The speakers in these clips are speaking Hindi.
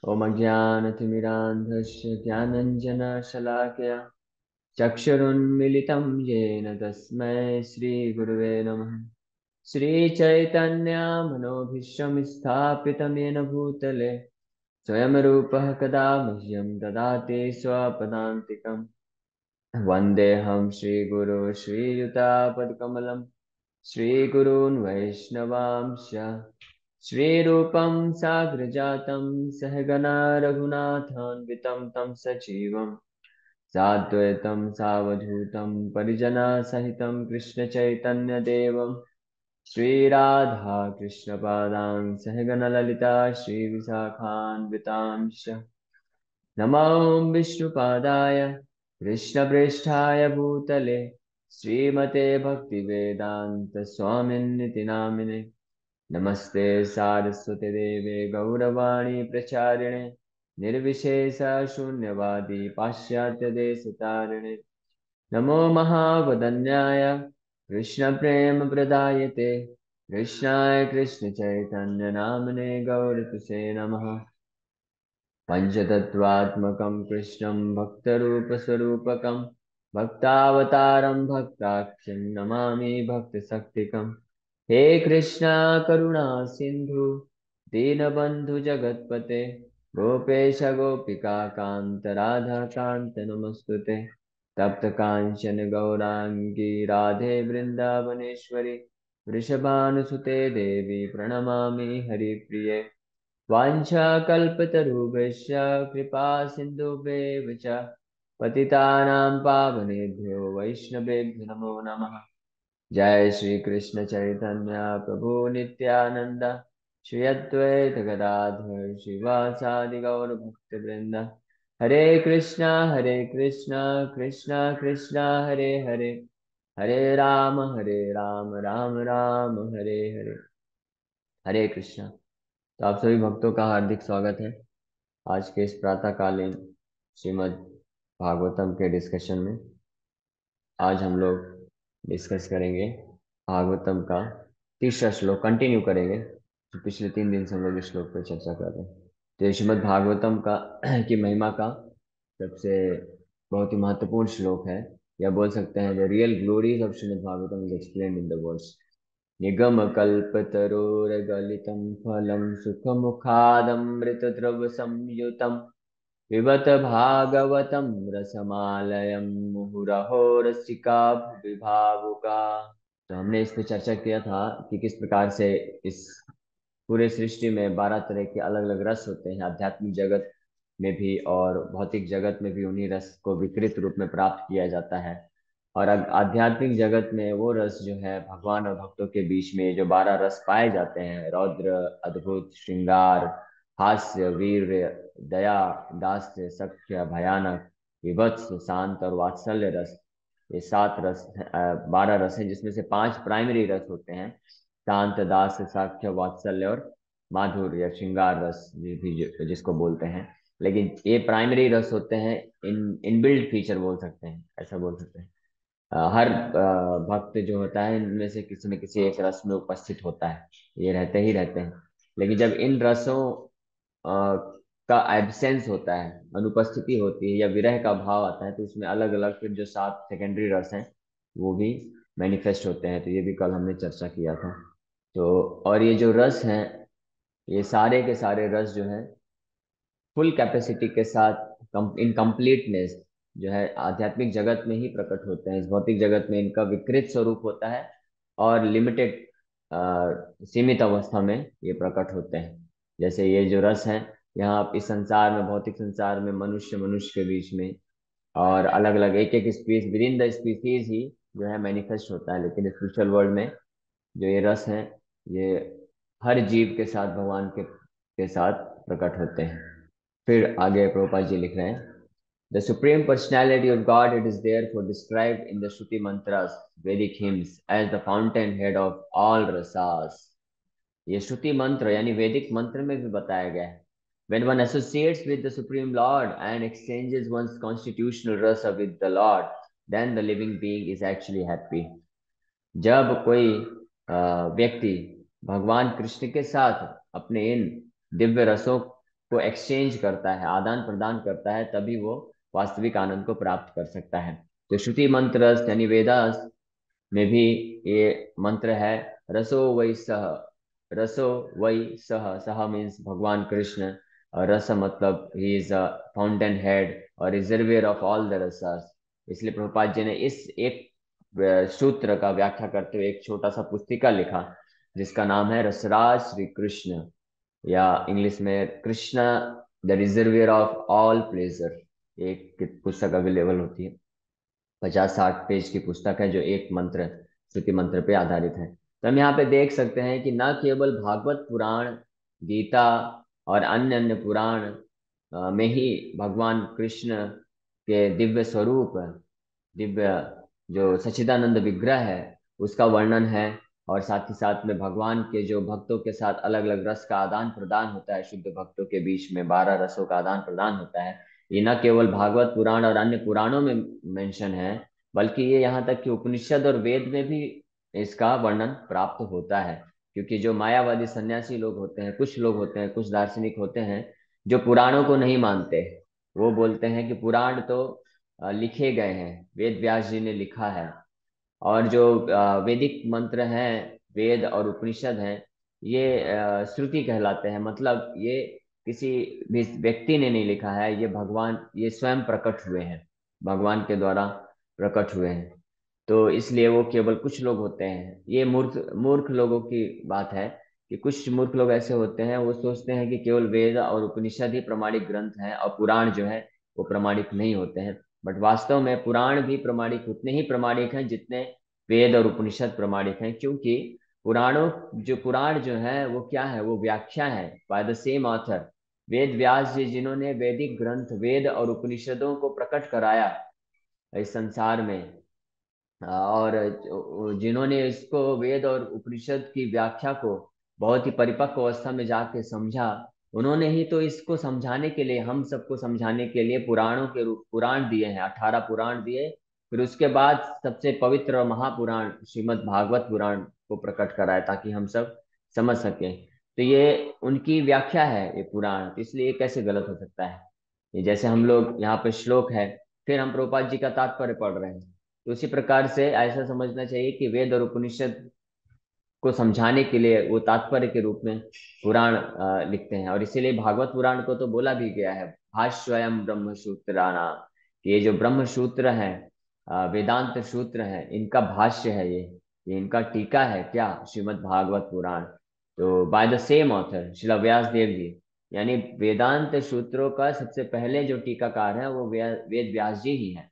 ॐ अज्ञानतिमिरान्धस्य ज्ञानञ्जनशलाकया चक्षुरुन्मिलितं येन तस्मै श्रीगुरुवे नमः। श्रीचैतन्यमनोभीष्टं स्थापितं येन भूतले स्वयं रूपः कदा मह्यं ददाति स्वपदान्तिकम्। वन्देऽहं श्रीगुरो श्रीयुतापदकमलं श्रीगुरून् वैष्णवांश्च श्रीरूपं साग्रजातं सहगना रघुनाथान्वितं तं सजीवं साद्वैतं सावधूतं परिजनसहितं कृष्णचैतन्यदेवं श्रीराधा कृष्णपादां सहगणललिता श्रीविशाखान्वितांश्च नमो विष्णुपादाय कृष्णप्रेष्ठाय भूतले श्रीमते भक्तिवेदान्तस्वामिन्निति नामिने नमस्ते सारस्वते देवे गौरवाणी प्रचारिणे निर्विशेष शून्यवादी पाश्चात्यदेशतारिणे नमो महावदन्याय कृष्णप्रेमप्रदायते कृष्णाय कृष्णचैतन्यनामने गौरतुसे नमः। पञ्चतत्त्वात्मकं कृष्णं भक्तरूपस्वरूपकं भक्तावतारं भक्ताख्यं नमामि भक्तशक्तिकम्। हे कृष्णा करुणा सिन्धु दीनबन्धु जगत्पते गोपेश गोपिका कान्त राधा कान्त नमस्तुते। तप्त कांचन गौरांगी राधे वृन्दावनेश्वरी वृषभानुसुते देवी प्रणमामि हरिप्रिये। वाञ्छाकल्पतरुभ्यश्च कृपा सिन्धुभ्येव च पतितानां पावनेभ्यो वैष्णवेभ्यो नमो नमः। जय श्री कृष्ण चैतन्य प्रभु नित्यानंद श्री अद्वैत गदाधर शिवासादि गौर भक्त वृंद। हरे कृष्णा कृष्णा कृष्णा हरे हरे हरे राम राम राम हरे हरे। हरे कृष्णा। तो आप सभी भक्तों का हार्दिक स्वागत है आज के इस प्रातःकालीन श्रीमद् भागवतम के डिस्कशन में। आज हम लोग डिस्कस करेंगे भागवतम का तीसरा श्लोक, कंटिन्यू करेंगे तो पिछले 3 दिन से हम लोग इस श्लोक पर चर्चा कर रहे हैं। तो ये श्रीमद् भागवतम का की महिमा का सबसे बहुत ही महत्वपूर्ण श्लोक है, या बोल सकते हैं the real glories of Srimad Bhagavatam is explained in the words निगम कल्पतरोर्गलितं फलं सुखमुखादमृतद्रव संयुतं पिबत भागवतं रसमालयं मुहुरहो रसिका भुवि भावुका। तो हमने इस पे चर्चा किया था कि किस प्रकार से इस पूरे सृष्टि में 12 तरह के अलग अलग रस होते हैं, आध्यात्मिक जगत में भी और भौतिक जगत में भी उन्हीं रस को विकृत रूप में प्राप्त किया जाता है। और आध्यात्मिक जगत में वो रस जो है भगवान और भक्तों के बीच में जो 12 रस पाए जाते हैं, रौद्र, अद्भुत, श्रृंगार, हास्य, वीर्य, दया, दास्य, सख्य, भयानक, विभत्स, शांत और वात्सल्य रस, ये 7 रस 12 रस हैं, जिसमें से 5 प्राइमरी रस होते हैं, शांत, दास, साख्य, वात्सल्य और माधुर्य या श्रृंगार रस भी जिसको बोलते हैं। लेकिन ये प्राइमरी रस होते हैं, इनबिल्ट फीचर बोल सकते हैं, ऐसा बोल सकते हैं। हर भक्त जो होता है इनमें से किसी न किसी एक रस में उपस्थित होता है, ये रहते ही रहते हैं। लेकिन जब इन रसों का एब्सेंस होता है, अनुपस्थिति होती है या विरह का भाव आता है, तो उसमें अलग अलग फिर जो 7 सेकेंडरी रस हैं वो भी मैनिफेस्ट होते हैं। तो ये भी कल हमने चर्चा किया था। तो और ये जो रस हैं, ये सारे के सारे रस जो हैं फुल कैपेसिटी के साथ इन कंप्लीटनेस जो है आध्यात्मिक जगत में ही प्रकट होते हैं। इस भौतिक जगत में इनका विकृत स्वरूप होता है और लिमिटेड सीमित अवस्था में ये प्रकट होते हैं। जैसे ये जो रस हैं यहाँ इस संसार में, भौतिक संसार में मनुष्य मनुष्य के बीच में और अलग अलग एक एक स्पीस विद इन द स्पीसीज ही जो है मैनिफेस्ट होता है। लेकिन स्पिरिचुअल वर्ल्ड में जो ये रस हैं ये हर जीव के साथ भगवान के साथ प्रकट होते हैं। फिर आगे प्रभुपाद जी लिख रहे हैं, the supreme personality of God it is there for described in the shruti mantras Vedic hymns as the fountainhead of all rasas. ये श्रुति मंत्र यानी वैदिक मंत्र में भी बताया गया है। When one associates with the Supreme Lord and exchanges one's constitutional rasa with the Lord, then the living being is actually happy. जब कोई व्यक्ति भगवान कृष्ण के साथ अपने इन दिव्य रसों को एक्सचेंज करता है, आदान प्रदान करता है, तभी वो वास्तविक आनंद को प्राप्त कर सकता है। तो श्रुति मंत्र यानी वेदास में भी ये मंत्र है, रसो वै सह। रसो वै सह, सह मीन्स भगवान कृष्ण, और रस मतलब he is a fountain head और रिजर्वियर ऑफ ऑल द रसस। इसलिए प्रभुपाद जी ने इस एक सूत्र का व्याख्या करते हुए एक छोटा सा पुस्तिका लिखा, जिसका नाम है रसराज श्री कृष्ण, या इंग्लिश में Krishna the reservoir of all pleasure. एक पुस्तक अवेलेबल होती है, 50-60 पेज की पुस्तक है, जो एक मंत्र, श्रुति मंत्र पे आधारित है। तो हम यहाँ पे देख सकते हैं कि न केवल भागवत पुराण, गीता और अन्य अन्य पुराण में ही भगवान कृष्ण के दिव्य स्वरूप, दिव्य जो सच्चिदानंद विग्रह है उसका वर्णन है, और साथ ही साथ में भगवान के जो भक्तों के साथ अलग अलग रस का आदान प्रदान होता है, शुद्ध भक्तों के बीच में 12 रसों का आदान प्रदान होता है। ये न केवल भागवत पुराण और अन्य पुराणों में मेंशन है, बल्कि ये यहाँ तक कि उपनिषद और वेद में भी इसका वर्णन प्राप्त होता है। क्योंकि जो मायावादी सन्यासी लोग होते हैं, कुछ लोग होते हैं, कुछ दार्शनिक होते हैं जो पुराणों को नहीं मानते, वो बोलते हैं कि पुराण तो लिखे गए हैं, वेद व्यास जी ने लिखा है, और जो वैदिक मंत्र हैं, वेद और उपनिषद हैं, ये श्रुति कहलाते हैं। मतलब ये किसी भी व्यक्ति ने नहीं लिखा है, ये भगवान, ये स्वयं प्रकट हुए हैं, भगवान के द्वारा प्रकट हुए हैं। तो इसलिए वो केवल कुछ लोग होते हैं, ये मूर्ख मूर्ख लोगों की बात है, कि कुछ मूर्ख लोग ऐसे होते हैं, वो सोचते हैं कि केवल वेद और उपनिषद ही प्रमाणिक ग्रंथ हैं और पुराण जो है वो प्रमाणिक नहीं होते हैं। बट वास्तव में पुराण भी प्रमाणिक, उतने ही प्रमाणिक हैं जितने वेद और उपनिषद प्रमाणिक हैं। क्योंकि पुराण जो है वो क्या है, वो व्याख्या है bye the same author, Ved Vyas जी, जिन्होंने वैदिक ग्रंथ वेद और उपनिषदों को प्रकट कराया इस संसार में, और जिन्होंने इसको वेद और उपनिषद की व्याख्या को बहुत ही परिपक्व अवस्था में जाके समझा, उन्होंने ही तो इसको समझाने के लिए, हम सबको समझाने के लिए पुराणों के रूप पुराण दिए हैं, 18 पुराण दिए। फिर उसके बाद सबसे पवित्र और महापुराण श्रीमद् भागवत पुराण को प्रकट कराया, ताकि हम सब समझ सकें। तो ये उनकी व्याख्या है ये पुराण, तो इसलिए ये कैसे गलत हो सकता है। ये जैसे हम लोग यहाँ पे श्लोक है, फिर हम प्रभुपाद जी का तात्पर्य पढ़ रहे हैं, तो उसी प्रकार से ऐसा समझना चाहिए कि वेद और उपनिषद को समझाने के लिए वो तात्पर्य के रूप में पुराण लिखते हैं। और इसीलिए भागवत पुराण को तो बोला भी गया है भाष्यम ब्रह्म सूत्राणा, कि ये जो ब्रह्म सूत्र है, वेदांत सूत्र है, इनका भाष्य है ये इनका टीका है क्या, श्रीमद् भागवत पुराण। तो by the same author Srila Vyasa Dev ji, यानी वेदांत सूत्रों का सबसे पहले जो टीकाकार है वो वेद व्यास जी ही है।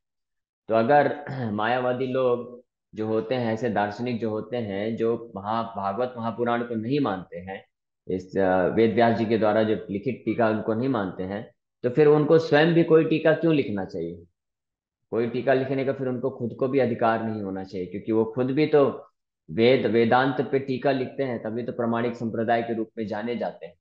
तो अगर मायावादी लोग जो होते हैं, ऐसे दार्शनिक जो होते हैं, जो भागवत महापुराण को नहीं मानते हैं, इस वेद व्यास जी के द्वारा जो लिखित टीका उनको नहीं मानते हैं, तो फिर उनको स्वयं भी कोई टीका क्यों लिखना चाहिए। कोई टीका लिखने का फिर उनको खुद को भी अधिकार नहीं होना चाहिए, क्योंकि वो खुद भी तो वेदांत पे टीका लिखते हैं, तभी तो प्रामाणिक संप्रदाय के रूप में जाने जाते हैं।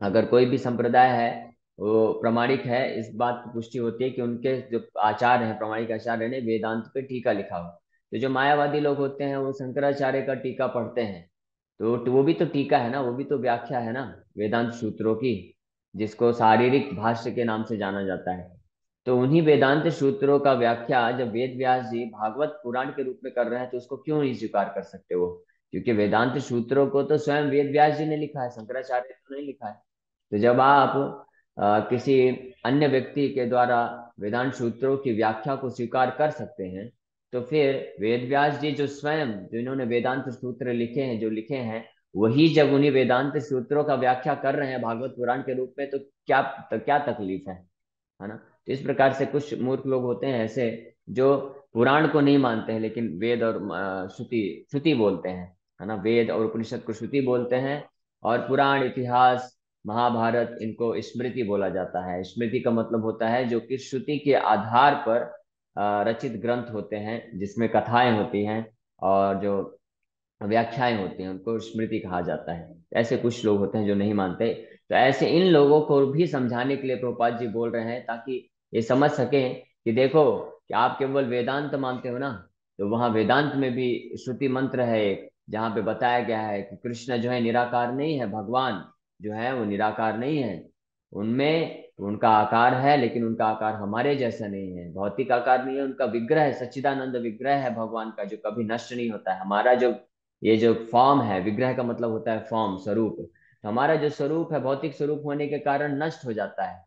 अगर कोई भी संप्रदाय है वो प्रमाणिक है, इस बात की पुष्टि होती है कि उनके जो आचार्य हैं, प्रामाणिक आचार्य ने वेदांत पे टीका लिखा हो। तो जो मायावादी लोग होते हैं वो शंकराचार्य का टीका पढ़ते हैं, तो वो भी तो टीका है ना, वो भी तो व्याख्या है ना वेदांत सूत्रों की, जिसको शारीरिक भाष्य के नाम से जाना जाता है। तो उन्हीं वेदांत सूत्रों का व्याख्या जब वेद व्यास जी भागवत पुराण के रूप में कर रहे हैं, तो उसको क्यों नहीं स्वीकार कर सकते वो। क्योंकि वेदांत सूत्रों को तो स्वयं वेद व्यास जी ने लिखा है, शंकराचार्य ने तो नहीं लिखा है। तो जब आप किसी अन्य व्यक्ति के द्वारा वेदांत सूत्रों की व्याख्या को स्वीकार कर सकते हैं, तो फिर वेद व्यास जी जो स्वयं, जिन्होंने वेदांत सूत्र लिखे हैं, जो लिखे हैं, वही जब उन्हीं वेदांत सूत्रों का व्याख्या कर रहे हैं भागवत पुराण के रूप में, तो क्या तकलीफ है ना। तो इस प्रकार से कुछ मूर्ख लोग होते हैं ऐसे, जो पुराण को नहीं मानते हैं, लेकिन वेद और श्रुति श्रुति बोलते हैं, है ना, वेद और उपनिषद को श्रुति बोलते हैं, और पुराण, इतिहास, महाभारत, इनको स्मृति बोला जाता है। स्मृति का मतलब होता है जो कि श्रुति के आधार पर रचित ग्रंथ होते हैं, जिसमें कथाएं होती हैं और जो व्याख्याएं होती हैं, उनको स्मृति कहा जाता है। ऐसे कुछ लोग होते हैं जो नहीं मानते। तो ऐसे इन लोगों को भी समझाने के लिए प्रभुपाद जी बोल रहे हैं, ताकि ये समझ सकें कि देखो, कि आप केवल वेदांत मानते हो ना, तो वहाँ वेदांत में भी श्रुति मंत्र है एक, जहाँ पे बताया गया है कि कृष्ण जो है निराकार नहीं है, भगवान जो है वो निराकार नहीं है। उनमें उनका आकार है, लेकिन उनका आकार हमारे जैसा नहीं है, भौतिक आकार नहीं है, उनका विग्रह है, सच्चिदानंद विग्रह है भगवान का, जो कभी नष्ट नहीं होता है। हमारा जो ये जो फॉर्म है, विग्रह का मतलब होता है फॉर्म, स्वरूप, तो हमारा जो स्वरूप है भौतिक स्वरूप होने के कारण नष्ट हो जाता है,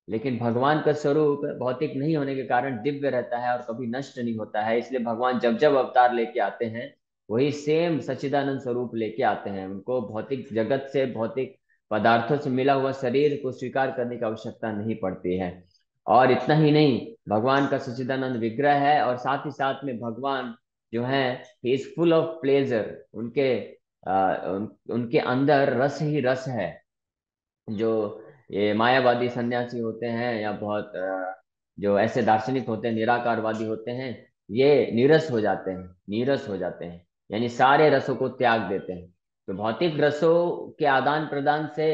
लेकिन भगवान का स्वरूप भौतिक नहीं होने के कारण दिव्य रहता है और कभी नष्ट नहीं होता है। इसलिए भगवान जब जब अवतार लेके आते हैं, वही सेम सच्चिदानंद स्वरूप लेके आते हैं। उनको भौतिक जगत से, भौतिक पदार्थों से मिला हुआ शरीर को स्वीकार करने की आवश्यकता नहीं पड़ती है। और इतना ही नहीं, भगवान का सच्चिदानंद विग्रह है, और साथ ही साथ में भगवान जो है, he is full of pleasure. उनके अंदर रस ही रस है। जो ये मायावादी सन्यासी होते हैं, या बहुत जो ऐसे दार्शनिक होते हैं, निराकारवादी होते हैं, ये नीरस हो जाते हैं, नीरस हो जाते हैं, यानी सारे रसों को त्याग देते हैं। तो भौतिक रसों के आदान प्रदान से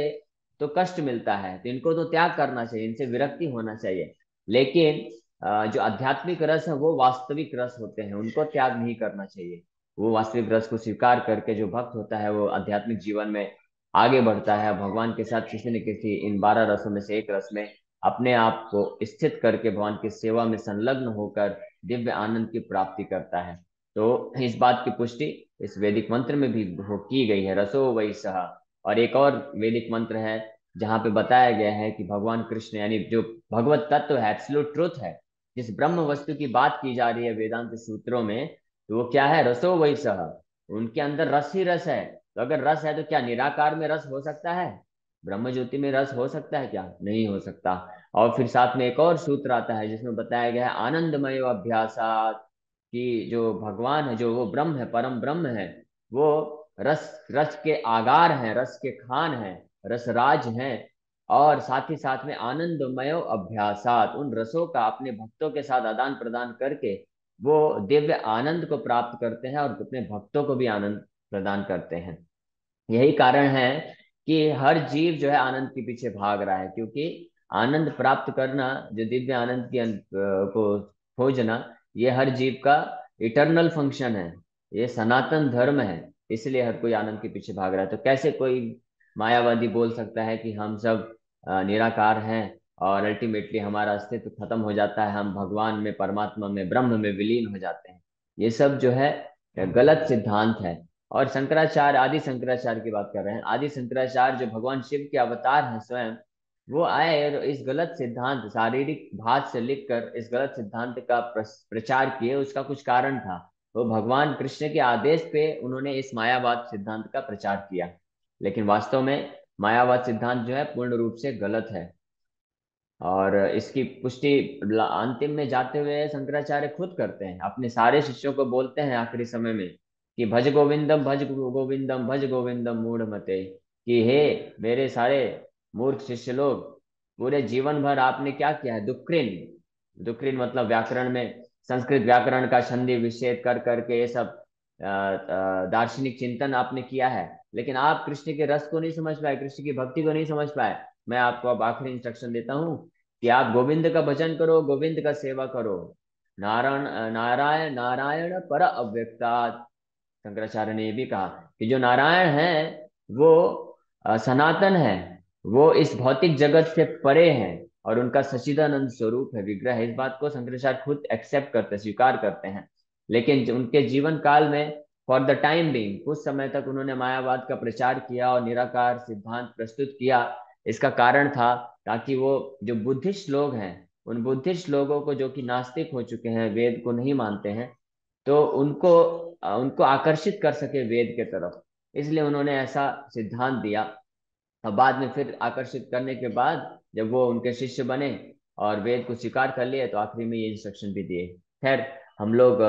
तो कष्ट मिलता है, तो इनको तो त्याग करना चाहिए, इनसे विरक्ति होना चाहिए। लेकिन जो आध्यात्मिक रस है वो वास्तविक रस होते हैं, उनको त्याग नहीं करना चाहिए। वो वास्तविक रस को स्वीकार करके जो भक्त होता है, वो आध्यात्मिक जीवन में आगे बढ़ता है, भगवान के साथ किसी न किसी इन 12 रसों में से एक रस में अपने आप को स्थित करके भगवान की सेवा में संलग्न होकर दिव्य आनंद की प्राप्ति करता है। तो इस बात की पुष्टि इस वैदिक मंत्र में भी की गई है, रसो वही सह। और एक और वैदिक मंत्र है जहाँ पे बताया गया है कि भगवान कृष्ण, यानी जो भगवत तत्व है, एब्सोल्यूट ट्रुथ है, जिस ब्रह्म वस्तु की बात की जा रही है वेदांत सूत्रों में, तो वो क्या है? रसो वही सह। उनके अंदर रस ही रस है। तो अगर रस है तो क्या निराकार में रस हो सकता है? ब्रह्म ज्योति में रस हो सकता है क्या? नहीं हो सकता। और फिर साथ में एक और सूत्र आता है जिसमें बताया गया है आनंदमय अभ्यासात, कि जो भगवान है, जो वो ब्रह्म है, परम ब्रह्म है, वो रस रस के आगार हैं, रस के खान हैं, रसराज हैं। और साथ ही साथ में आनंदमय अभ्यासात, उन रसों का अपने भक्तों के साथ आदान प्रदान करके वो दिव्य आनंद को प्राप्त करते हैं और अपने भक्तों को भी आनंद प्रदान करते हैं। यही कारण है कि हर जीव जो है आनंद के पीछे भाग रहा है, क्योंकि आनंद प्राप्त करना, जो दिव्य आनंद की को खोजना, ये हर जीव का इटर्नल फंक्शन है, ये सनातन धर्म है। इसलिए हर कोई आनंद के पीछे भाग रहा है। तो कैसे कोई मायावादी बोल सकता है कि हम सब निराकार हैं और अल्टीमेटली हमारा अस्तित्व खत्म हो जाता है, हम भगवान में, परमात्मा में, ब्रह्म में विलीन हो जाते हैं? ये सब जो है गलत सिद्धांत है। और शंकराचार्य, आदि शंकराचार्य की बात कर रहे हैं, आदि शंकराचार्य जो भगवान शिव के अवतार हैं स्वयं, वो आए और इस गलत सिद्धांत, शारीरिक भात से लिखकर इस गलत सिद्धांत का प्रचार किए। उसका कुछ कारण था, वो भगवान कृष्ण के आदेश पे उन्होंने इस मायावाद सिद्धांत का प्रचार किया। लेकिन वास्तव में मायावाद सिद्धांत जो है पूर्ण रूप से गलत है। और इसकी पुष्टि अंतिम में जाते हुए शंकराचार्य खुद करते हैं, अपने सारे शिष्यों को बोलते हैं आखिरी समय में कि भज गोविंदम, भज गोविंदम, भज गोविंदम मूढ़ मते, कि हे मेरे सारे मूर्ख शिष्य लोग, पूरे जीवन भर आपने क्या किया है? दुक्कृन, दुक्कृन मतलब व्याकरण में, संस्कृत व्याकरण का संधि विच्छेद कर करके ये सब दार्शनिक चिंतन आपने किया है, लेकिन आप कृष्ण के रस को नहीं समझ पाए, कृष्ण की भक्ति को नहीं समझ पाए। मैं आपको अब आखिरी इंस्ट्रक्शन देता हूँ कि आप गोविंद का भजन करो, गोविंद का सेवा करो। नारायण नारायण नारायण पर अव्यक्तात्। शंकराचार्य ने ये भी कहा कि जो नारायण है वो सनातन है, वो इस भौतिक जगत से परे है, और उनका सच्चिदानंद स्वरूप है, विग्रह है। इस बात को शंकराचार्य खुद एक्सेप्ट करते, स्वीकार करते हैं। लेकिन उनके जीवन काल में, फॉर द टाइम बीइंग, कुछ समय तक उन्होंने मायावाद का प्रचार किया और निराकार सिद्धांत प्रस्तुत किया। इसका कारण था ताकि वो जो बुद्धिस्ट लोग हैं, उन बुद्धिस्ट लोगों को जो कि नास्तिक हो चुके हैं, वेद को नहीं मानते हैं, तो उनको उनको आकर्षित कर सके वेद के तरफ। इसलिए उन्होंने ऐसा सिद्धांत दिया। और बाद में फिर आकर्षित करने के बाद जब वो उनके शिष्य बने और वेद को स्वीकार कर लिए, तो आखिरी में ये इंस्ट्रक्शन भी दिए। खैर, हम लोग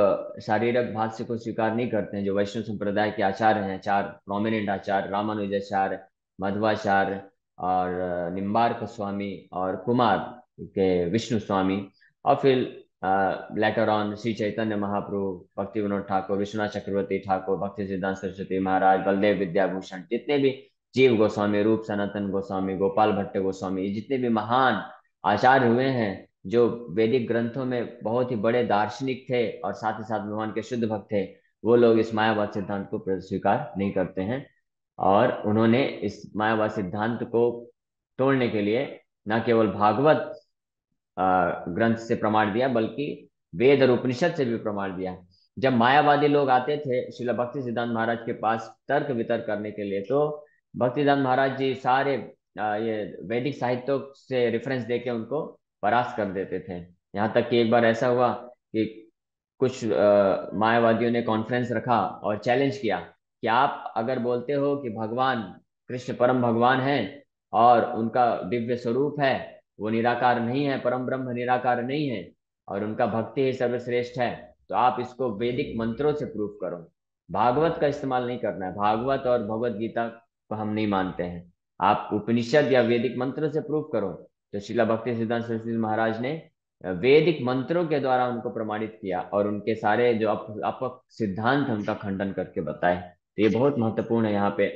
शारीरिक भाष्य को स्वीकार नहीं करते हैं। जो वैष्णव संप्रदाय के आचार्य हैं, चार प्रोमिनेंट आचार्य, रामानुजाचार्य, मध्वाचार्य और निम्बार्क स्वामी और कुमार के विष्णु स्वामी, और फिर लेटर ऑन श्री चैतन्य महाप्रभु, भक्ति विनोद ठाकुर, विश्वनाथ चक्रवर्ती ठाकुर, भक्ति सिद्धांत सरस्वती महाराज, बलदेव विद्याभूषण, जितने भी, जीव गोस्वामी, रूप सनातन गोस्वामी, गोपाल भट्ट गोस्वामी, ये जितने भी महान आचार्य हुए हैं, जो वैदिक ग्रंथों में बहुत ही बड़े दार्शनिक थे और साथ ही साथ भगवान के शुद्ध भक्त थे, वो लोग इस मायावाद सिद्धांत को स्वीकार नहीं करते हैं। और उन्होंने इस मायावाद सिद्धांत को तोड़ने के लिए न केवल भागवत ग्रंथ से प्रमाण दिया, बल्कि वेद और उपनिषद से भी प्रमाण दिया। जब मायावादी लोग आते थे श्रील भक्ति सिद्धांत महाराज के पास तर्क वितर्क करने के लिए, तो भक्ति सिद्धांत महाराज जी सारे ये वैदिक साहित्यों से रेफरेंस देके उनको परास्त कर देते थे। यहाँ तक कि एक बार ऐसा हुआ कि कुछ मायावादियों ने कॉन्फ्रेंस रखा और चैलेंज किया कि आप अगर बोलते हो कि भगवान कृष्ण परम भगवान हैं और उनका दिव्य स्वरूप है, वो निराकार नहीं है, परम ब्रह्म निराकार नहीं है, और उनका भक्ति ही सर्वश्रेष्ठ है, तो आप इसको वैदिक मंत्रों से प्रूफ करो। भागवत का इस्तेमाल नहीं करना है, भागवत और भगवत गीता को हम नहीं मानते हैं, आप उपनिषद या वैदिक मंत्र से प्रूफ करो। तो शिला भक्ति सिद्धांत सरस्वती महाराज ने वैदिक मंत्रों के द्वारा उनको प्रमाणित किया और उनके सारे जो अप सिद्धांत है उनका खंडन करके बताए। तो ये बहुत महत्वपूर्ण है। यहाँ पे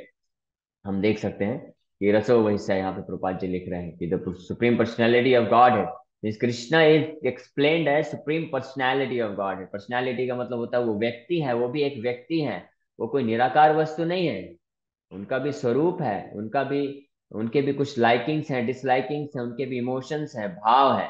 हम देख सकते हैं कि रसो वैसा यहाँ पे प्रभुपाद जी लिख रहे हैं कि the supreme personality of God है, means Krishna is explained as supreme personality of God है। पर्सनैलिटी का मतलब होता है वो व्यक्ति है, वो भी एक व्यक्ति है, वो कोई निराकार वस्तु नहीं है। उनका भी स्वरूप है, उनका भी, उनके भी कुछ लाइकिंग्स हैं, डिसलाइकिंग्स हैं, उनके भी इमोशंस हैं, भाव है।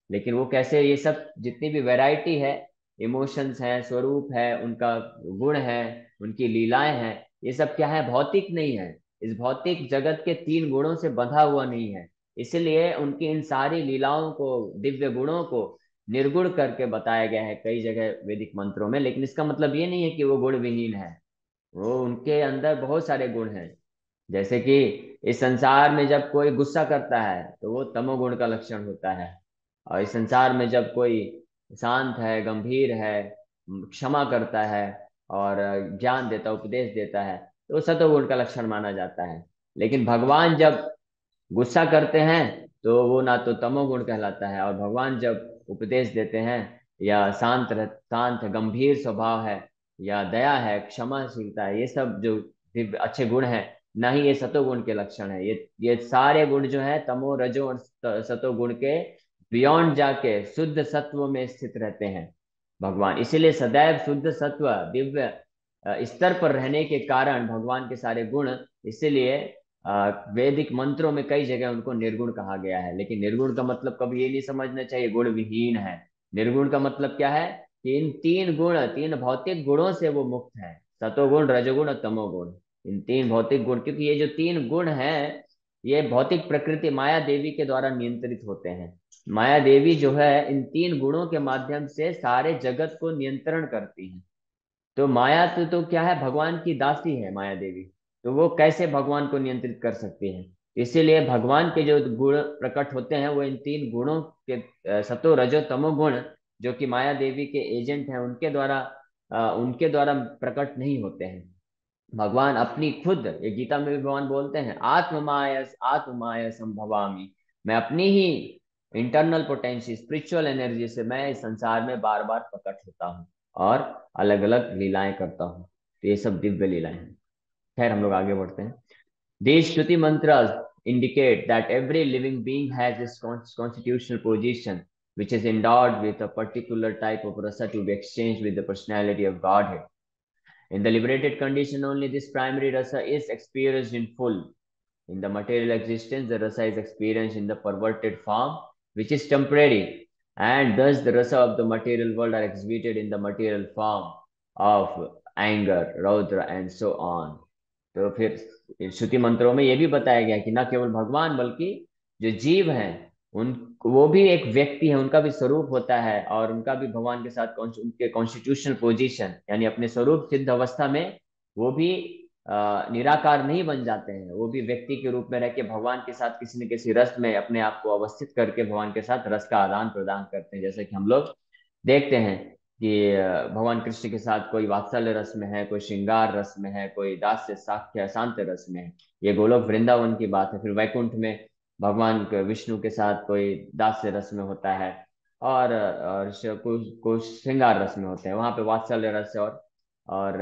लेकिन वो कैसे, ये सब जितनी भी वैरायटी है, इमोशंस है, स्वरूप है, उनका गुण है, उनकी लीलाएं हैं, ये सब क्या है, भौतिक नहीं है, इस भौतिक जगत के तीन गुणों से बंधा हुआ नहीं है। इसलिए उनकी इन सारी लीलाओं को, दिव्य गुणों को निर्गुण करके बताया गया है कई जगह वैदिक मंत्रों में। लेकिन इसका मतलब ये नहीं है कि वो गुण विहीन है, वो उनके अंदर बहुत सारे गुण हैं। जैसे कि इस संसार में जब कोई गुस्सा करता है तो वो तमोगुण का लक्षण होता है, और इस संसार में जब कोई शांत है, गंभीर है, क्षमा करता है और ज्ञान देता, उपदेश देता है, तो वो सतोगुण का लक्षण माना जाता है। लेकिन भगवान जब गुस्सा करते हैं तो वो ना तो तमोगुण कहलाता है, और भगवान जब उपदेश देते हैं या शांत गंभीर स्वभाव है, या दया है, क्षमाशीलता है, ये सब जो दिव्य अच्छे गुण हैं, ना ही ये सतोगुण के लक्षण है। ये सारे गुण जो है तमो रजो और सतोगुण के बियॉन्ड जाके शुद्ध सत्व में स्थित रहते हैं भगवान। इसीलिए सदैव शुद्ध सत्व दिव्य स्तर पर रहने के कारण भगवान के सारे गुण, इसीलिए वैदिक मंत्रों में कई जगह उनको निर्गुण कहा गया है। लेकिन निर्गुण का मतलब कभी ये नहीं समझना चाहिए गुण विहीन है। निर्गुण का मतलब क्या है कि इन तीन गुण, तीन भौतिक गुणों से वो मुक्त है, सतोगुण, रजोगुण और तमोगुण। इन तीन भौतिक गुण, क्योंकि ये जो तीन गुण हैं, ये भौतिक प्रकृति माया देवी के द्वारा नियंत्रित होते हैं। माया देवी जो है इन तीन गुणों के माध्यम से सारे जगत को नियंत्रण करती है। तो माया तो क्या है, भगवान की दासी है माया देवी, तो वो कैसे भगवान को नियंत्रित कर सकती है। इसीलिए भगवान के जो गुण प्रकट होते हैं वो इन तीन गुणों के सतो रजो तमो गुण, जो कि माया देवी के एजेंट हैं, उनके द्वारा प्रकट नहीं होते हैं। भगवान अपनी खुद, ये गीता में भी भगवान बोलते हैं, आत्ममाया संभवामी, मैं अपनी ही इंटरनल पोटेंशियल स्पिरिचुअल एनर्जी से मैं इस संसार में बार बार प्रकट होता हूँ और अलग अलग लीलाएं करता हूँ। तो ये सब दिव्य लीलाएं हैं। खैर हम लोग आगे बढ़ते हैं। These Shruti mantras indicate that every living being has its constitutional position, which is endowed with a particular type of rasa to be exchanged with the personality of Godhead. In the liberated condition, only this primary rasa is experienced in full. In the material existence, the rasa is experienced in the perverted form, which is temporary, and thus the rasa of the material world are exhibited in the material form of anger, raudra, and so on. तो फिर श्रुति मंत्रों में ये भी बताया गया कि न केवल भगवान बल्कि जो जीव हैं, उन, वो भी एक व्यक्ति है, उनका भी स्वरूप होता है, और उनका भी भगवान के साथ उनके कॉन्स्टिट्यूशनल पोजीशन, यानी अपने स्वरूप सिद्ध अवस्था में वो भी निराकार नहीं बन जाते हैं। वो भी व्यक्ति के रूप में रह के भगवान के साथ किसी न किसी रस में अपने आप को अवस्थित करके भगवान के साथ रस का आदान प्रदान करते हैं। जैसे कि हम लोग देखते हैं कि भगवान कृष्ण के साथ कोई वात्सल्य रस में है, कोई श्रृंगार रस में है, कोई दास्य साख्य शांत रस में है। ये गोलोक वृंदावन की बात है। फिर वैकुंठ में भगवान विष्णु के साथ कोई दास्य रस में होता है, और कुछ श्रृंगार रस में होते हैं, वहां पे वात्सल्य रस और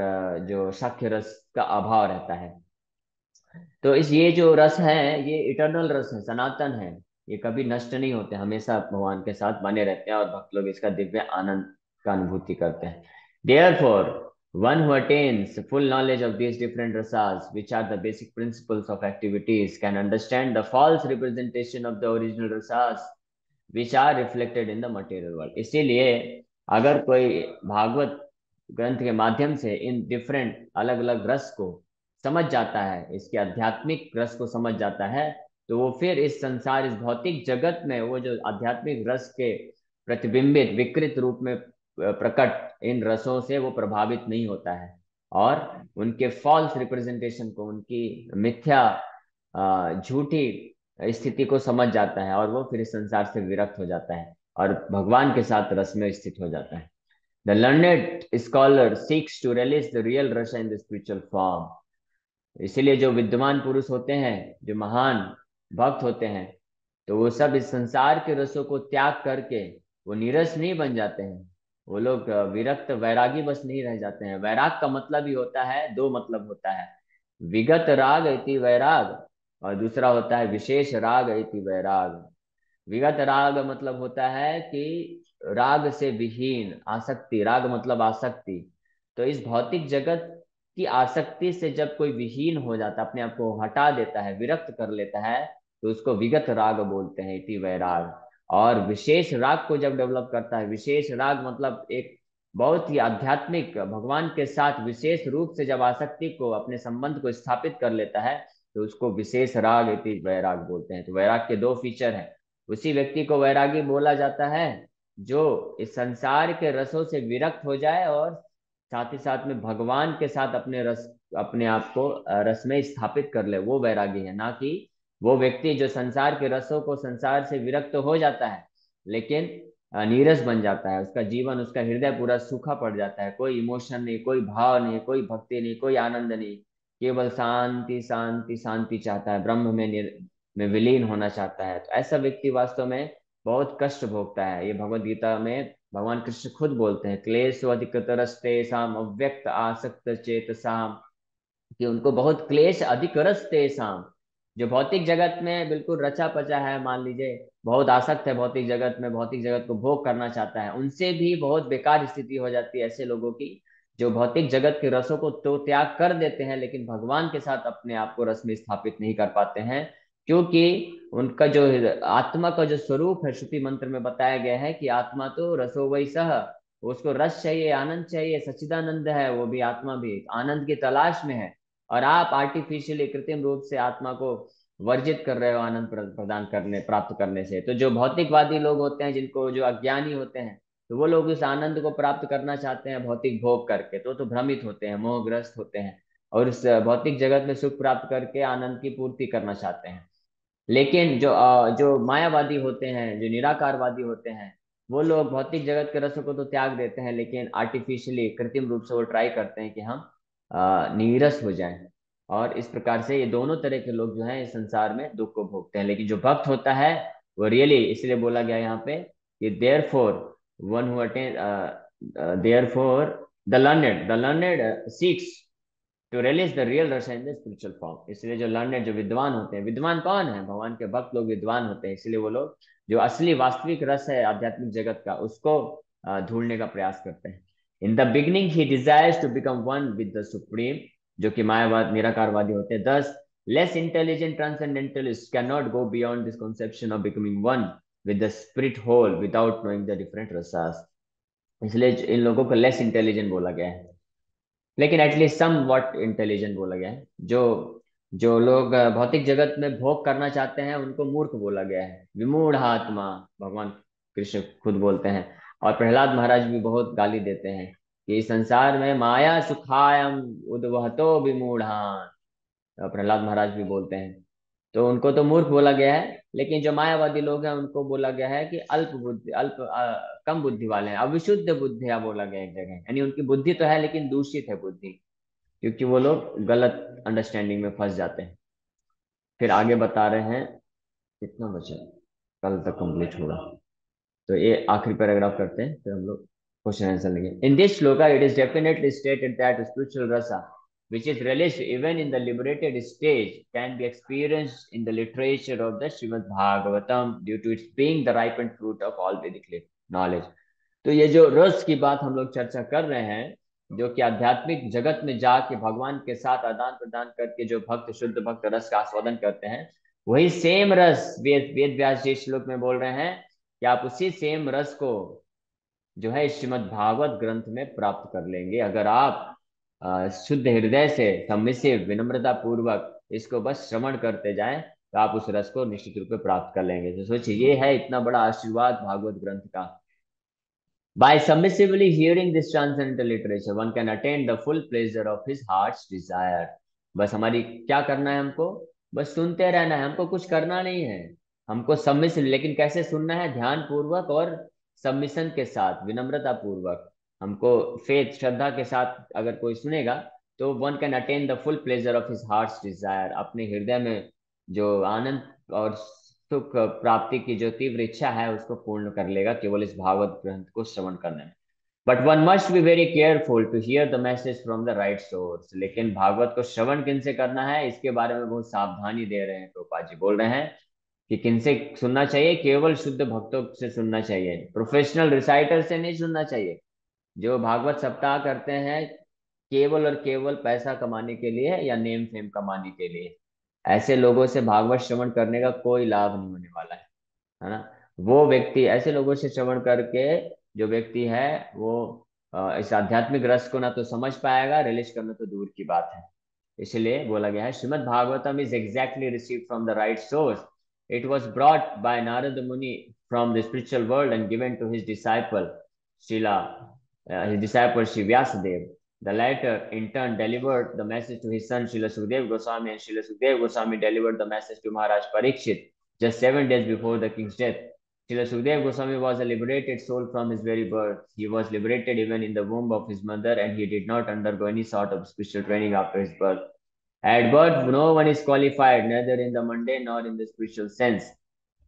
जो साख्य रस का अभाव रहता है। तो इस ये जो रस है, ये इटर्नल रस है, सनातन है, ये कभी नष्ट नहीं होते, हमेशा भगवान के साथ बने रहते हैं और भक्त लोग इसका दिव्य आनंद का अनुभूति करते हैं। Therefore One who attains full knowledge of these different rasas, which are the basic principles of activities, can understand the false representation of the original rasas, which are reflected in the material world. इसीलिए अगर कोई भागवत ग्रंथ के माध्यम से इन डिफरेंट अलग अलग रस को समझ जाता है, इसके आध्यात्मिक रस को समझ जाता है, तो वो फिर इस संसार, इस भौतिक जगत में वो जो आध्यात्मिक रस के प्रतिबिंबित विकृत रूप में प्रकट इन रसों से वो प्रभावित नहीं होता है, और उनके फॉल्स रिप्रेजेंटेशन को, उनकी मिथ्या झूठी स्थिति को समझ जाता है, और वो फिर इस संसार से विरक्त हो जाता है और भगवान के साथ रस में स्थित हो जाता है। The learned scholar seeks to realise the real rasa in the spiritual form. इसीलिए जो विद्वान पुरुष होते हैं, जो महान भक्त होते हैं, तो वो सब इस संसार के रसों को त्याग करके वो नीरस नहीं बन जाते हैं। वो लोग विरक्त वैरागी बस नहीं रह जाते हैं। वैराग का मतलब ही होता है, दो मतलब होता है, विगत राग इति वैराग, और दूसरा होता है विशेष राग इति वैराग। विगत राग मतलब होता है कि राग से विहीन आसक्ति, राग मतलब आसक्ति। तो इस भौतिक जगत की आसक्ति से जब कोई विहीन हो जाता है, अपने आप को हटा देता है, विरक्त कर लेता है, तो उसको विगत राग बोलते हैं, इति वैराग। और विशेष राग को जब डेवलप करता है, विशेष राग मतलब एक बहुत ही आध्यात्मिक भगवान के साथ विशेष रूप से जब आसक्ति को, अपने संबंध को स्थापित कर लेता है, तो उसको विशेष राग इति वैराग बोलते हैं। तो वैराग के दो फीचर हैं। उसी व्यक्ति को वैरागी बोला जाता है जो इस संसार के रसों से विरक्त हो जाए और साथ ही साथ में भगवान के साथ अपने आप को रस में स्थापित कर ले, वो वैरागी है। ना कि वो व्यक्ति जो संसार के रसों को, संसार से विरक्त तो हो जाता है लेकिन नीरस बन जाता है, उसका जीवन, उसका हृदय पूरा सूखा पड़ जाता है, कोई इमोशन नहीं, कोई भाव नहीं, कोई भक्ति नहीं, कोई आनंद नहीं, केवल शांति शांति शांति चाहता है, ब्रह्म में विलीन होना चाहता है। तो ऐसा व्यक्ति वास्तव में बहुत कष्ट भोगता है। ये भगवत गीता में भगवान कृष्ण खुद बोलते हैं, क्लेश अधिकतरस्ते साम अव्यक्त आसक्त चेतसाम, कि उनको बहुत क्लेश अधिक रसते साम। जो भौतिक जगत में बिल्कुल रचा पचा है, मान लीजिए बहुत आसक्त है भौतिक जगत में, भौतिक जगत को भोग करना चाहता है, उनसे भी बहुत बेकार स्थिति हो जाती है ऐसे लोगों की, जो भौतिक जगत के रसों को तो त्याग कर देते हैं लेकिन भगवान के साथ अपने आप को रस में स्थापित नहीं कर पाते हैं। क्योंकि उनका जो आत्मा का जो स्वरूप है, श्रुति मंत्र में बताया गया है कि आत्मा तो रसो वही सह, उसको रस चाहिए, आनंद चाहिए, सच्चिदानंद है, वो भी आत्मा भी आनंद की तलाश में है। और आप आर्टिफिशियली, कृत्रिम रूप से आत्मा को वर्जित कर रहे हो आनंद प्रदान करने, प्राप्त करने से। तो जो भौतिकवादी लोग होते हैं, जिनको, जो अज्ञानी होते हैं, तो वो लोग इस आनंद को प्राप्त करना चाहते हैं भौतिक भोग करके, तो भ्रमित होते हैं, मोहग्रस्त होते हैं, और इस भौतिक जगत में सुख प्राप्त करके आनंद की पूर्ति करना चाहते हैं। लेकिन जो मायावादी होते हैं, जो निराकारवादी होते हैं, वो लोग भौतिक जगत के रसों को तो त्याग देते हैं लेकिन आर्टिफिशियली, कृत्रिम रूप से वो ट्राई करते हैं कि हम नीरस हो जाएं। और इस प्रकार से ये दोनों तरह के लोग जो हैं इस संसार में दुख को भोगते हैं। लेकिन जो भक्त होता है वो रियली, इसलिए बोला गया यहाँ पे कि therefore one who attain, therefore the learned seeks to realise the real rasa in the spiritual form. इसलिए जो लर्नेड, जो विद्वान होते हैं, विद्वान कौन है? भगवान के भक्त लोग विद्वान होते हैं। इसलिए वो लोग जो असली वास्तविक रस है आध्यात्मिक जगत का, उसको ढूंढने का प्रयास करते हैं। In the beginning he desires to become one with the supreme, जो कि मायावाद, निराकारवादी होते हैं। This less intelligent transcendentalist cannot go beyond this conception of becoming one with the spirit whole without knowing the different rasas. इसलिए इन लोगों को लेस इंटेलिजेंट बोला गया है, लेकिन एटलीस्ट सम व्हाट इंटेलिजेंट बोला गया है। जो जो लोग भौतिक जगत में भोग करना चाहते हैं उनको मूर्ख बोला गया है, विमूढ़ आत्मा, भगवान कृष्ण खुद बोलते हैं। और प्रहलाद महाराज भी बहुत गाली देते हैं कि इस संसार में माया सुखायम उद्वहतो विमूढ़ान, प्रहलाद महाराज भी बोलते हैं। तो उनको तो मूर्ख बोला गया है, लेकिन जो मायावादी लोग हैं उनको बोला गया है कि अल्प बुद्धि, कम बुद्धि वाले हैं, अविशुद्ध बुद्धिया बोला गया एक जगह, यानी उनकी बुद्धि तो है लेकिन दूषित है बुद्धि, क्योंकि वो लोग गलत अंडरस्टैंडिंग में फंस जाते हैं। फिर आगे बता रहे हैं, कितना बचा, कल तक कंप्लीट होगा। तो ये आखिरी पैराग्राफ करते हैं, फिर हम लोग क्वेश्चन आंसर लेंगे। In this shloka it is definitely stated that spiritual रसा which is relished even in the liberated stage can be experienced in the literature of the Srimad Bhagavatam due to its being the ripened fruit of all Vedic knowledge। तो ये जो रस की बात हम लोग चर्चा कर रहे हैं, जो कि आध्यात्मिक जगत में जाके भगवान के साथ आदान प्रदान करके जो भक्त, शुद्ध भक्त रस का आस्वादन करते हैं, वही सेम रस वेद वेद व्यास जी श्लोक में बोल रहे हैं कि आप उसी सेम रस को जो है श्रीमद् भागवत ग्रंथ में प्राप्त कर लेंगे, अगर आप शुद्ध हृदय से सम्मिशिव विनम्रता पूर्वक इसको बस श्रवण करते जाएं, तो आप उस रस को निश्चित रूप से प्राप्त कर लेंगे। तो सोचिए, ये है इतना बड़ा आशीर्वाद भागवत ग्रंथ का। By submissively hearing this transcendental literature, one can attain the full pleasure of his heart's desire. बस हमारी क्या करना है, हमको बस सुनते रहना है, हमको कुछ करना नहीं है। हमको सबमिशन, लेकिन कैसे सुनना है? ध्यान पूर्वक और सबमिशन के साथ, विनम्रता पूर्वक। हमको फेथ, श्रद्धा के साथ अगर कोई सुनेगा, तो one can attain the full pleasure of his heart's desire. अपने हृदय में जो आनंद और सुख प्राप्ति की जो तीव्र इच्छा है, उसको पूर्ण कर लेगा केवल इस भागवत ग्रंथ को श्रवण करने में। But one must be very careful to hear the message from the right source. लेकिन भागवत को श्रवण किन से करना है, इसके बारे में बहुत सावधानी दे रहे हैं। प्रभुपाद जी बोल रहे हैं कि किन से सुनना चाहिए? केवल शुद्ध भक्तों से सुनना चाहिए, प्रोफेशनल रिसाइटर से नहीं सुनना चाहिए, जो भागवत सप्ताह करते हैं केवल और केवल पैसा कमाने के लिए या नेम फेम कमाने के लिए। ऐसे लोगों से भागवत श्रवण करने का कोई लाभ नहीं होने वाला है ना। वो व्यक्ति, ऐसे लोगों से श्रवण करके जो व्यक्ति है वो इस आध्यात्मिक रस को ना तो समझ पाएगा, रिलीज करना तो दूर की बात है। इसलिए बोला गया है, Srimad Bhagavatam is exactly received from the right source. It was brought by Narada Muni from the spiritual world and given to his disciple Srila, his disciple Sri Vyasadeva. The latter, in turn, delivered the message to his son Srila Sukadeva Goswami, and Srila Sukadeva Goswami delivered the message to Maharaj Parikshit just 7 days before the king's death. Srila Sukadeva Goswami was a liberated soul from his very birth. He was liberated even in the womb of his mother, and he did not undergo any sort of spiritual training after his birth. At birth, no one is qualified, neither in the mundane nor in the spiritual sense.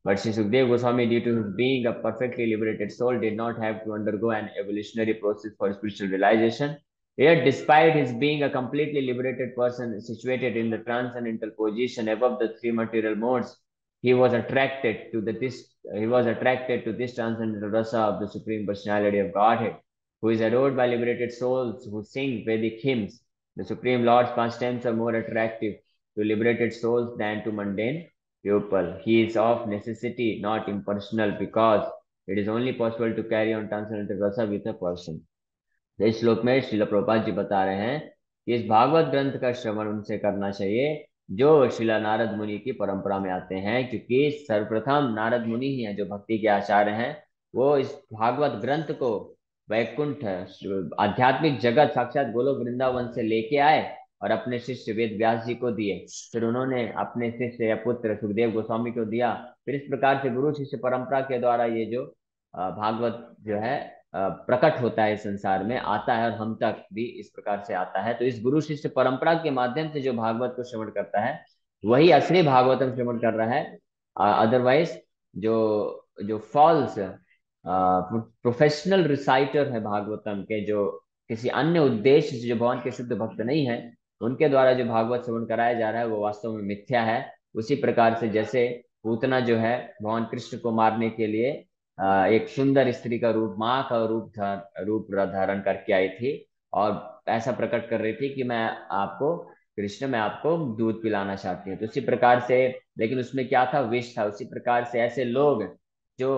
But Sri Sukadeva Goswami, due to his being a perfectly liberated soul, did not have to undergo an evolutionary process for spiritual realization. Yet, despite his being a completely liberated person situated in the transcendental position above the three material modes, he was attracted to this transcendental rasa of the Supreme Personality of Godhead, who is adored by liberated souls who sing Vedic hymns. The Supreme Lord's pastimes are more attractive to liberated souls than to mundane pupil. He is of necessity not impersonal, because it is only possible to carry on transcendental rasa with a person. तो इस श्लोक में श्रील प्रभुपाद जी बता रहे हैं कि इस भागवत ग्रंथ का श्रवण उनसे करना चाहिए जो श्रीला नारद मुनि की परंपरा में आते हैं, क्योंकि सर्वप्रथम नारद मुनि ही हैं जो भक्ति के आचार्य हैं। वो इस भागवत ग्रंथ को वैकुंठ, आध्यात्मिक जगत, साक्षात गोलोक वृंदावन से लेके आए और अपने शिष्य वेद व्यास जी को दिए। फिर उन्होंने अपने शिष्य या पुत्र सुखदेव गोस्वामी को दिया। फिर इस प्रकार से गुरु शिष्य परंपरा के द्वारा ये जो भागवत जो है प्रकट होता है, संसार में आता है, और हम तक भी इस प्रकार से आता है। तो इस गुरु शिष्य परंपरा के माध्यम से जो भागवत को श्रवण करता है, वही असली भागवतम श्रवण कर रहा है। अदरवाइज जो जो फॉल्स प्रोफेशनल रिसाइटर है भागवतम के, जो किसी अन्य उद्देश्य से, जो भगवान के शुद्ध भक्त नहीं है, उनके द्वारा जो भागवत श्रवण कराया जा रहा है, वो वास्तव में मिथ्या है। उसी प्रकार से जैसे पूतना जो है भगवान कृष्ण को मारने के लिए एक सुंदर स्त्री का रूप, माँ का रूप धारण करके आई थी, और ऐसा प्रकट कर रही थी कि मैं आपको, कृष्ण, मैं आपको दूध पिलाना चाहती हूँ। तो उसी प्रकार से, लेकिन उसमें क्या था? विष था। उसी प्रकार से ऐसे लोग जो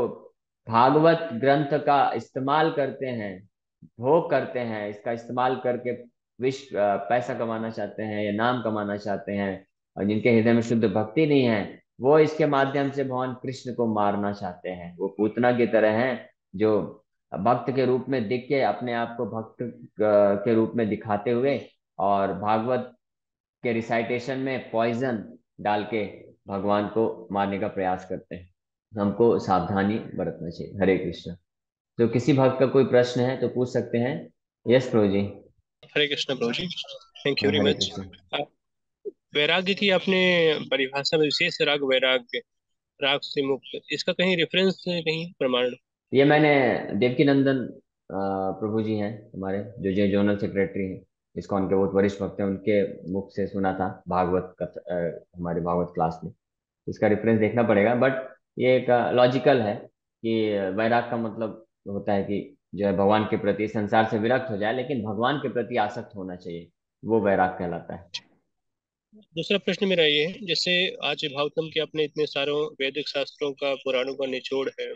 भागवत ग्रंथ का इस्तेमाल करते हैं, भोग करते हैं, इसका इस्तेमाल करके पैसा कमाना चाहते हैं या नाम कमाना चाहते हैं, और जिनके हृदय में शुद्ध भक्ति नहीं है, वो इसके माध्यम से भगवान कृष्ण को मारना चाहते हैं। वो पूतना की तरह हैं जो भक्त के रूप में दिख के अपने आप को भक्त के रूप में दिखाते हुए और भागवत के रिसाइटेशन में पॉइजन डाल के भगवान को मारने का प्रयास करते हैं। हमको सावधानी बरतना चाहिए। हरे कृष्ण। तो किसी भक्त का कोई प्रश्न है तो पूछ सकते हैं। यस प्रभु जी। हरे कृष्ण प्रभु जी, थैंक यू हाँ, वेरी हरे मच। कृष्ण। वैराग्य की आपने परिभाषा में विशेष राग वैराग्य, राग से मुक्त, इसका कहीं रेफरेंस है, कहीं प्रमाण? ये मैंने देवकी नंदन प्रभु जी हैं हमारे, जो जो जोनल सेक्रेटरी हैं, इस्कॉन के बहुत वरिष्ठ भक्त हैं, उनके मुख से सुना था भागवत का हमारे भागवत क्लास में। इसका रेफरेंस देखना पड़ेगा, बट ये एक लॉजिकल है कि वैराग का मतलब होता है कि जो है भगवान के प्रति संसार से विरक्त हो जाए, लेकिन भगवान के प्रति आसक्त होना चाहिए, वो वैराग कहलाता है। दूसरा प्रश्न मेरा ये है, जैसे आज भागवतम के अपने इतने सारों वैदिक शास्त्रों का, पुराणों का निचोड़ है,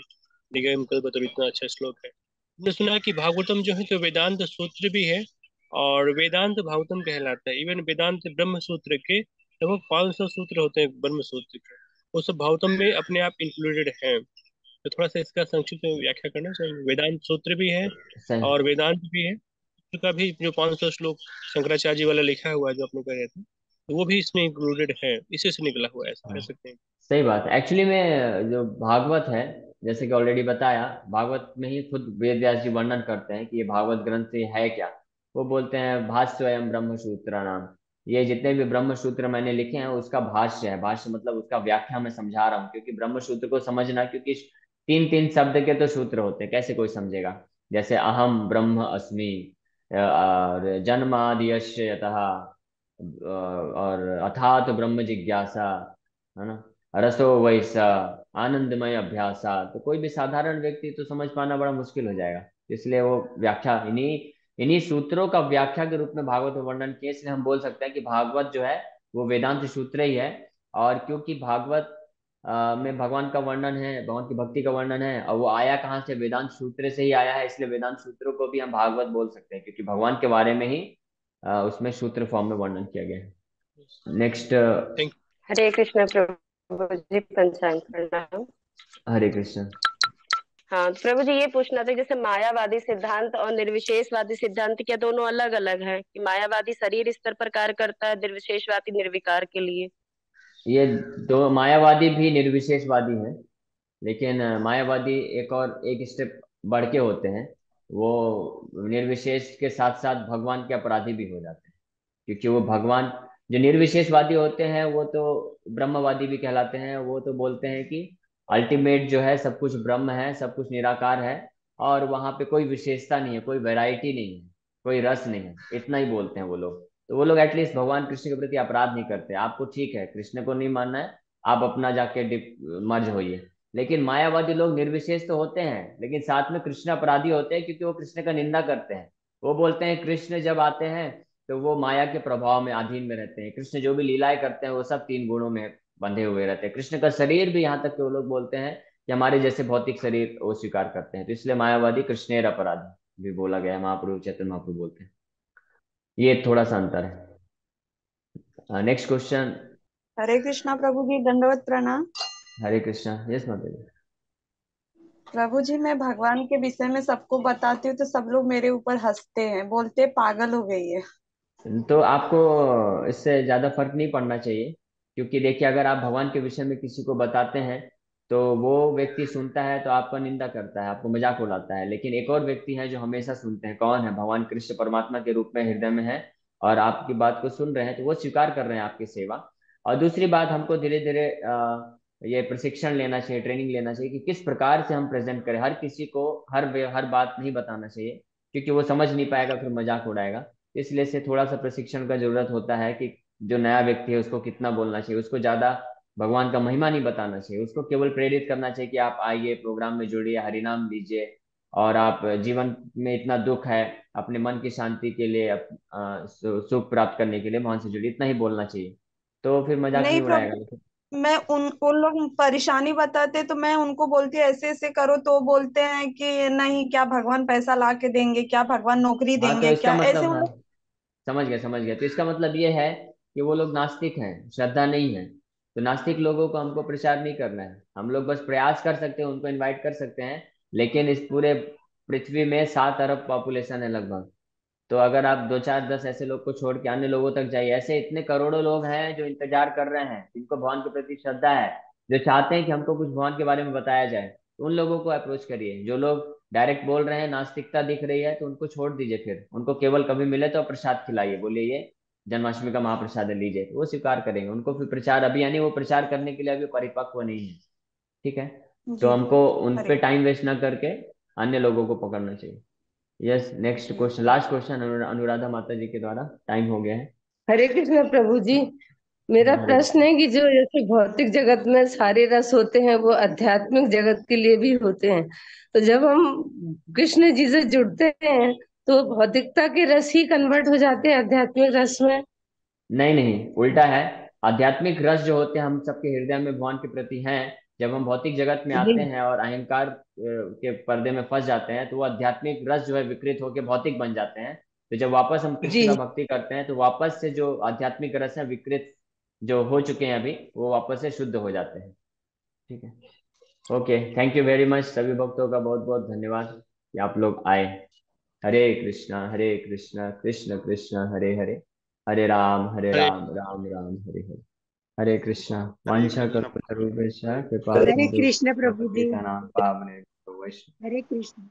निगम कल्पतरु इतना अच्छा श्लोक है। मैंने सुना है कि भागवतम जो है तो वेदांत सूत्र भी है, और वेदांत भागवतम कहलाता है। इवन वेदांत ब्रह्म सूत्र के लगभग 500 सूत्र होते हैं ब्रह्म सूत्र के, वो सब भागवतम में अपने आप इंक्लूडेड हैं। तो थोड़ा सा इसका संक्षिप्त में व्याख्या करना चाहिए। वेदांत सूत्र भी है सही। और वेदांत भी है, का भी जो 500 श्लोक शंकराचार्य जी वाला लिखा हुआ है जो आपने कहा था, तो वो भी इसमें इंक्लूडेड है, इसी से निकला हुआ है, ऐसा हाँ, कह सकते हैं। सही बात है। एक्चुअली में जो भागवत है, जैसे कि ऑलरेडी बताया, भागवत में ही खुद वेद व्यास जी वर्णन करते हैं कि ये भागवत ग्रंथ ये है क्या। वो बोलते हैं भाष्योयम ब्रह्म सूत्र नाम। ये जितने भी ब्रह्म सूत्र मैंने लिखे हैं उसका भाष्य है। भाष्य मतलब उसका व्याख्या मैं समझा रहा हूँ, क्योंकि ब्रह्म सूत्र को समझना, क्योंकि तीन तीन शब्द के तो सूत्र होते हैं, कैसे कोई समझेगा। जैसे अहम ब्रह्म अस्मि, और जन्मादि यतः, और अथात ब्रह्म जिज्ञासा, है ना, रसो वैसा, आनंदमय अभ्यासा। तो कोई भी साधारण व्यक्ति तो समझ पाना बड़ा मुश्किल हो जाएगा। इसलिए वो व्याख्या इन्हीं इन्हीं सूत्रों का व्याख्या के रूप में भागवत में वर्णन किया। इसलिए हम बोल सकते हैं कि भागवत जो है वो वेदांत सूत्र ही है। और क्योंकि भागवत में भगवान का वर्णन है, भगवान की भक्ति का वर्णन है, और वो आया कहाँ से, वेदांत सूत्र से ही आया है, इसलिए वेदांत सूत्रों को भी हम भागवत बोल सकते हैं, क्योंकि भगवान के बारे में ही उसमें सूत्र फॉर्म में वर्णन किया गया है। नेक्स्ट। थैंक हरे कृष्ण प्रभु जी, पंचांग प्रणाम। हरे कृष्ण। हाँ तो प्रभु जी, ये पूछना था, जैसे मायावादी सिद्धांत और निर्विशेषवादी सिद्धांत क्या दोनों अलग अलग है? कि मायावादी शरीर स्तर पर कार्य करता है, निर्विशेषवादी निर्विकार के लिए। ये दो मायावादी भी निर्विशेषवादी हैं, लेकिन मायावादी एक और एक स्टेप बढ़ के होते हैं। वो निर्विशेष के साथ साथ भगवान के अपराधी भी हो जाते हैं, क्योंकि वो भगवान, जो निर्विशेषवादी होते हैं वो तो ब्रह्मवादी भी कहलाते हैं। वो तो बोलते हैं कि अल्टीमेट जो है सब कुछ ब्रह्म है, सब कुछ निराकार है, और वहां पे कोई विशेषता नहीं है, कोई वैरायटी नहीं है, कोई रस नहीं है, इतना ही बोलते हैं वो लोग। तो वो लोग एटलीस्ट भगवान कृष्ण के प्रति अपराध नहीं करते। आपको ठीक है कृष्ण को नहीं मानना है, आप अपना जाके मर्ज होइए। लेकिन मायावादी लोग निर्विशेष तो होते हैं, लेकिन साथ में कृष्ण अपराधी होते हैं, क्योंकि वो कृष्ण का निंदा करते हैं। वो बोलते हैं कृष्ण जब आते हैं तो वो माया के प्रभाव में अधीन में रहते हैं। कृष्ण जो भी लीलाएं करते हैं वो सब तीन गुणों में बंधे हुए रहते हैं। कृष्ण का शरीर भी, यहाँ तक कि वो लोग बोलते हैं कि हमारे जैसे भौतिक शरीर वो स्वीकार करते हैं। तो इसलिए मायावादी कृष्णेर अपराधी भी बोला गया है, महाप्रभु चैतन्य महाप्रभु बोलते हैं। ये थोड़ा सा अंतर है। Next question. हरे कृष्णा प्रभु जी, दंडवत प्रणाम। हरे कृष्णा। यस माता प्रभु जी, मैं भगवान के विषय में सबको बताती हूँ तो सब लोग मेरे ऊपर हंसते हैं, बोलते पागल हो गई है। तो आपको इससे ज्यादा फर्क नहीं पड़ना चाहिए, क्योंकि देखिए अगर आप भगवान के विषय में किसी को बताते हैं तो वो व्यक्ति सुनता है तो आपका निंदा करता है, आपको मजाक उड़ाता है। लेकिन एक और व्यक्ति है जो हमेशा सुनते हैं, कौन है, भगवान कृष्ण परमात्मा के रूप में हृदय में है, और आपकी बात को सुन रहे हैं, तो वो स्वीकार कर रहे हैं आपकी सेवा। और दूसरी बात, हमको धीरे धीरे ये प्रशिक्षण लेना चाहिए, ट्रेनिंग लेना चाहिए कि किस प्रकार से हम प्रेजेंट करें। हर किसी को हर बात नहीं बताना चाहिए, क्योंकि वो समझ नहीं पाएगा, फिर मजाक उड़ाएगा। इसलिए से थोड़ा सा प्रशिक्षण का जरूरत होता है कि जो नया व्यक्ति है उसको कितना बोलना चाहिए। उसको ज्यादा भगवान का महिमा नहीं बताना चाहिए, उसको केवल प्रेरित करना चाहिए कि आप आइए, प्रोग्राम में जुड़िए, हरिनाम लीजिए, और आप जीवन में इतना दुख है, अपने मन की शांति के लिए, सुख प्राप्त करने के लिए भगवान से जुड़िए, इतना ही बोलना चाहिए। तो फिर मजाक नहीं नहीं उड़ाएगा। प्रभु, मैं उन लोग परेशानी बताते तो मैं उनको बोलती हूँ ऐसे ऐसे करो, तो वो बोलते हैं कि नहीं, क्या भगवान पैसा ला के देंगे, क्या भगवान नौकरी हाँ, तो देंगे इसका क्या, ऐसे मतलब, उन हाँ, लोग। समझ गया समझ गया। तो इसका मतलब ये है कि वो लोग नास्तिक हैं, श्रद्धा नहीं है। तो नास्तिक लोगों को हमको प्रचार नहीं करना है, हम लोग बस प्रयास कर सकते हैं, उनको इनवाइट कर सकते हैं। लेकिन इस पूरे पृथ्वी में 7 अरब पॉपुलेशन है लगभग। तो अगर आप दो चार दस ऐसे लोग को छोड़ के अन्य लोगों तक जाइए, ऐसे इतने करोड़ों लोग हैं जो इंतजार कर रहे हैं, जिनको भगवान के प्रति श्रद्धा है, जो चाहते हैं कि हमको कुछ भगवान के बारे में बताया जाए। तो उन लोगों को अप्रोच करिए। जो लोग डायरेक्ट बोल रहे हैं, नास्तिकता दिख रही है, तो उनको छोड़ दीजिए। फिर उनको केवल कभी मिले तो प्रसाद खिलाइए, बोलिए ये जन्माष्टमी का महाप्रसाद है, लीजिए, तो वो स्वीकार करेंगे। उनको फिर प्रचार अभी, यानी वो प्रचार करने के लिए अभी परिपक्व नहीं है। ठीक है। तो जी हमको प्रभु, उन हरे पे टाइम वेस्ट ना करके अन्य लोगों को पकड़ना चाहिए। Yes, next question, last question Anuradha माता जी के द्वारा, टाइम हो गया है। हरे कृष्ण प्रभु जी, मेरा हरे प्रश्न है कि जो जैसे भौतिक जगत में सारे रस होते हैं वो आध्यात्मिक जगत के लिए भी होते हैं, तो जब हम कृष्ण जी से जुड़ते हैं तो भौतिकता के रस ही कन्वर्ट हो जाते हैं आध्यात्मिक रस में। नहीं नहीं, उल्टा है। आध्यात्मिक रस जो होते हैं हम सबके हृदय में भगवान के प्रति हैं। जब हम भौतिक जगत में जी आते हैं और अहंकार के पर्दे में फंस जाते हैं तो वो आध्यात्मिक रस जो है विकृत होकर भौतिक बन जाते हैं। तो जब वापस हम कृष्ण का जी। भक्ति करते हैं तो वापस से जो आध्यात्मिक रस है विकृत जो हो चुके हैं अभी, वो वापस से शुद्ध हो जाते हैं। ठीक है। Okay, thank you very much. सभी भक्तों का बहुत बहुत धन्यवाद कि आप लोग आए। हरे कृष्णा कृष्ण कृष्ण हरे हरे, हरे हरे राम राम राम हरे हरे। हरे कृष्णा। हरे वंशा कृष्ण प्रभु। कल्पतरुभ्यश्च कृपा हरे सिंधु कृष्ण प्रभु जी। पतितानां पावनेभ्यो वैष्णव। हरे कृष्ण।